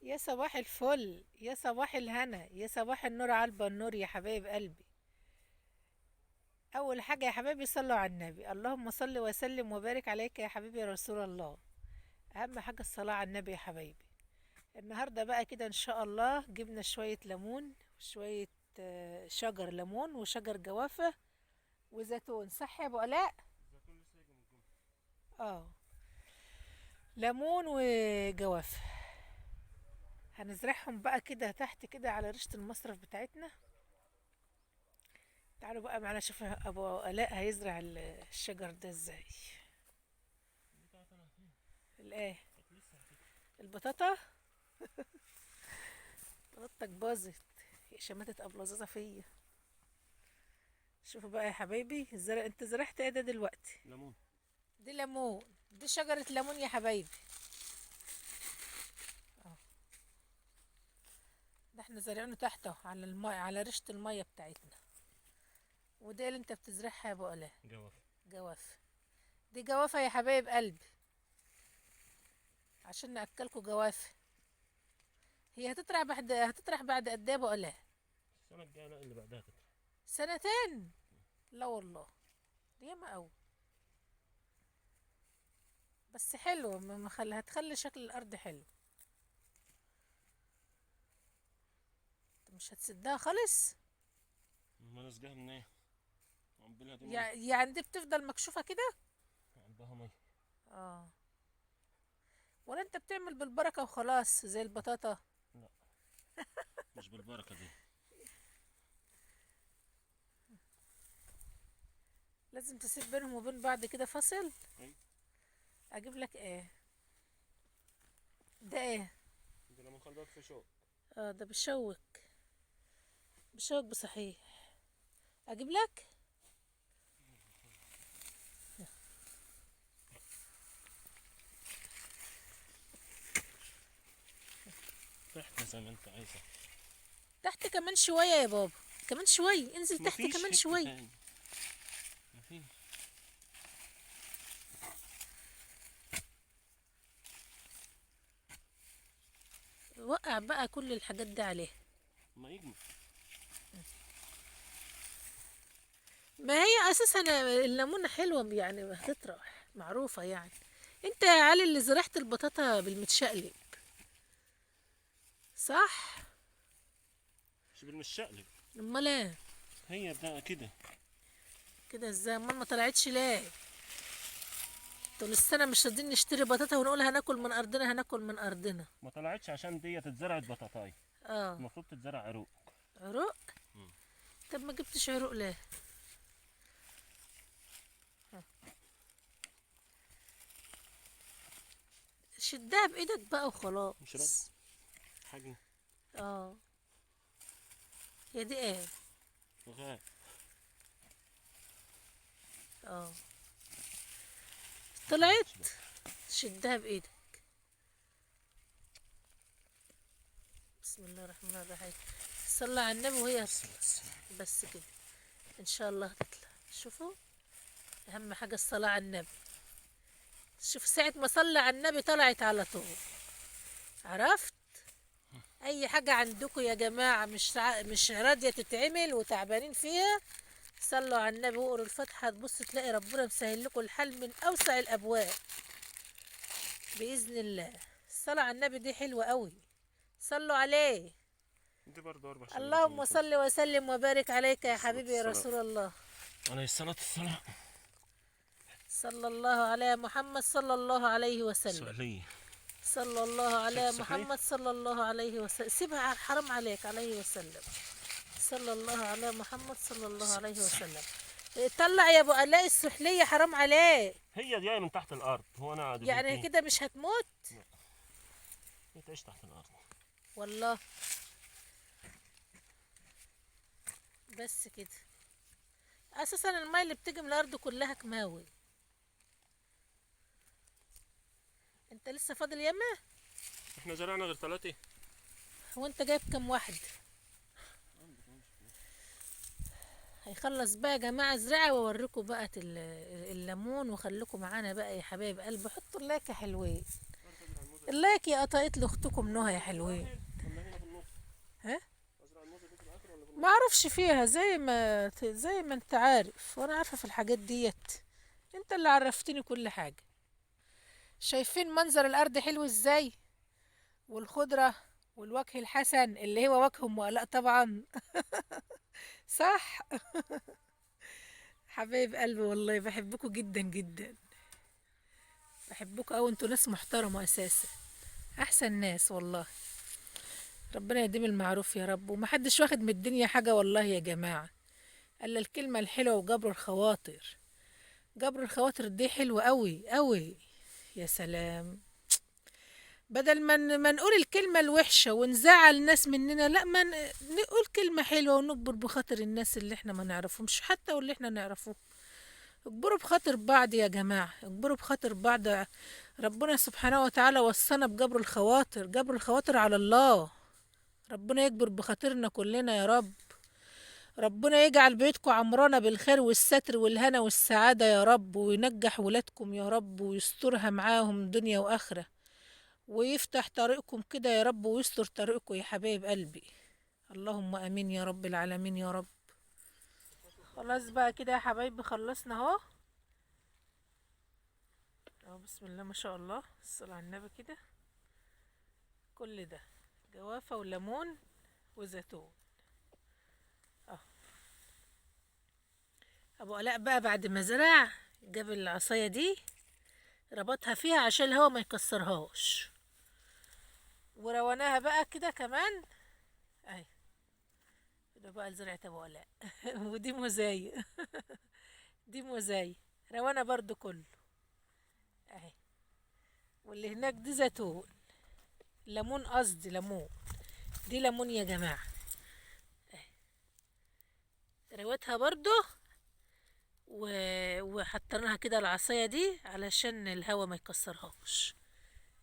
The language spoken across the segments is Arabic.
يا صباح الفل، يا صباح الهنا، يا صباح النور على النور يا حبايب قلبي. اول حاجه يا حبايبي صلوا على النبي، اللهم صل وسلم وبارك عليك يا حبيبي يا رسول الله. اهم حاجه الصلاه على النبي يا حبايبي. النهارده بقى كده ان شاء الله جبنا شويه ليمون وشويه شجر ليمون وشجر جوافه وزيتون، صح يا ابو الاء؟ الزيتون لسه هيجي من الجمعة. اه، ليمون وجوافه. هنزرعهم بقى كده تحت كده على ريشة المصرف بتاعتنا. تعالوا بقى معانا شوف ابو الاء هيزرع الشجر ده ازاي. بتاعت انا فين؟ الايه؟ كانت لسه هتيجي. البطاطا. بطاطتك باظت، هي شمتت ابلظه فيا. شوفوا بقى يا حبايبي انت زرعت ايه ده دلوقتي؟ ليمون. دي ليمون، دي شجرة ليمون يا حبايبي. اه، ده احنا زارعينه تحت اهو على الماء، على ريشة المية بتاعتنا. وده اللي انت بتزرعها يا ابو الاء؟ جوافة. جوافة. دي جوافة يا حبايب قلبي، عشان ناكلكوا جوافة. هي هتطرح بعد قد ايه يا ابو الاء؟ السنة الجاية، لا اللي بعدها تطلع. سنتين؟ لا والله، دي ياما قوي. بس حلو، هتخلي شكل الارض حلو. انت مش هتسدها خالص؟ ما نسقيها من ايه؟ عبيلها دي مية. يعني دي بتفضل مكشوفة كده؟ عبها مية. اه. ولا انت بتعمل بالبركة وخلاص زي البطاطا؟ لا، مش بالبركة دي. لازم تسيب بينهم وبين بعض كده فاصل. اي. اجيب لك ايه؟ ده ايه؟ انت لما خلي بالك في شوك. اه، ده بشوك، بشوك بصحيح. اجيب لك. تحت زي ما انت عايزة. تحت كمان شوية يا بابا، كمان شوية، انزل تحت مفيش كمان حتة شوية. تاني. مفيش. وقع بقى كل الحاجات دي عليه. ما يجمع. ما هي اساسا الليمونة حلوة يعني، هتطرح معروفة يعني. انت يا علي اللي زرعت البطاطا بالمتشقلب، صح؟ مش بالمشقلب. امال ايه؟ هي ده كده. كده ازاي؟ امال ما طلعتش ليه؟ طول السنة مش راضيين نشتري بطاطا ونقول هناكل من ارضنا، هناكل من ارضنا. ما طلعتش عشان دي اتزرعت بطاطاي. اه. المفروض تتزرع عروق. عروق؟ مم. طب ما جبتش عروق ليه؟ شدها بايدك بقى مش راضي. وخلاص. حاجة. اه. هي دي ايه؟ غاية. اه. ما طلعتش طلعت. بقى. شدها بايدك. بسم الله الرحمن الرحيم. صلى على النبي وهي بس. بس كده. ان شاء الله هتطلع. شوفوا، اهم حاجة الصلاة على النبي. شوف ساعة ما صلى على النبي طلعت على طول. عرفت؟ اي حاجة عندكم يا جماعة مش راضية تتعمل وتعبانين فيها، صلوا على النبي وقروا الفاتحة، تبص تلاقي ربنا مسهل لكم الحل من اوسع الابواب بإذن الله. الصلاة على النبي دي حلوة قوي، صلوا عليه. دي برضه 4 شجرات من اللهم الفل. صل وسلم وبارك عليك يا الصلاة حبيبي يا والسلام. رسول الله. عليه الصلاة والسلام. صلى الله على محمد صلى الله عليه وسلم. سؤالية. صلى الله شفت على صحيح؟ محمد صلى الله عليه وسلم. سيبها حرام عليك، عليه وسلم. صلى الله على محمد صلى الله عليه وسلم. طلع يا ابو الاء السحلية، حرام عليك. هي جاية من تحت الأرض، هو أنا قاعد أقول يعني إيه؟ كده مش هتموت؟ لا. هي تعيش تحت الأرض. والله. بس كده. اساسا الماء اللي بتيجي من الارض كلها كماوي. انت لسه فاضل ياما. إحنا زرعنا غير 3. هو انت جايب كام واحد؟ هيخلص بقى يا جماعة زرعة واوريكم بقى الليمون، وخليكم معانا بقى يا حبايب قلبي، حطوا اللايك يا حلوين. اللايك يا قطعت لاختكم نهى يا حلوين. ولا هنا في النص؟ ها؟ ازرع النص دي في الاخر ولا في ما النص؟ اعرفش فيها زي ما انت عارف، وانا عارفه في الحاجات ديت. انت اللي عرفتني كل حاجه. شايفين منظر الارض حلو ازاي، والخضره، والوجه الحسن اللي هو وجه ام ولاء طبعا. صح. حبايب قلبي والله بحبكم جدا جدا. بحبكم أوي، انتوا ناس محترمه اساسا، احسن ناس والله. ربنا يديم المعروف يا رب، ومحدش واخد من الدنيا حاجه والله يا جماعه، الا الكلمه الحلوه وجبر الخواطر. جبر الخواطر دي حلوة قوي قوي. يا سلام. بدل ما نقول الكلمة الوحشة ونزعل الناس مننا، لا ما نقول كلمة حلوة ونكبر بخاطر الناس اللي احنا ما نعرفهمش حتى واللي احنا نعرفوه. اكبروا بخاطر بعض يا جماعة، اكبروا بخاطر بعض. ربنا سبحانه وتعالى وصانا بجبر الخواطر، جبر الخواطر على الله. ربنا يكبر بخاطرنا كلنا يا رب. ربنا يجعل بيتكم عمرانة بالخير والستر والهنا والسعادة يا رب، وينجح ولادكم يا رب، ويسترها معاهم دنيا وآخرة، ويفتح طريقكم كده يا رب، ويستر طريقكم يا حبايب قلبي. اللهم امين يا رب العالمين يا رب. خلاص بقى كده يا حبايبي، خلصنا اهو. اهو بسم الله ما شاء الله، الصلاة على النبي كده. كل ده جوافة وليمون وزيتون. اه. ابو علاء بقى بعد ما زرع، جاب العصاية دي ربطها فيها عشان الهوا ما يكسرهاش، ورويناها بقى كده كمان. اهي. ده بقى زرعة ابو علاء. ودي موزاية. دي موزاية روانة برضو كله. اهي. واللي هناك دي زيتون، ليمون قصدي ليمون. دي ليمون يا جماعة. رويتها برضو و... وحطيناها كده العصاية دي علشان الهوا ما يكسرهاش.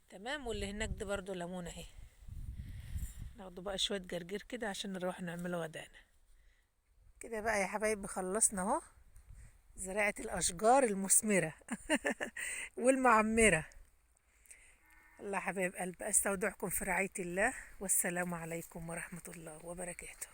تمام. واللي هناك دي برضو ليمون اهي. ناخده بقى شوية جرجير كده عشان نروح نعمله غدانا. كده بقى يا حبايبي خلصنا اهو زراعة الأشجار المثمرة. والمعمرة. الله حبايب قلبي، أستودعكم في رعاية الله، والسلام عليكم ورحمة الله وبركاته.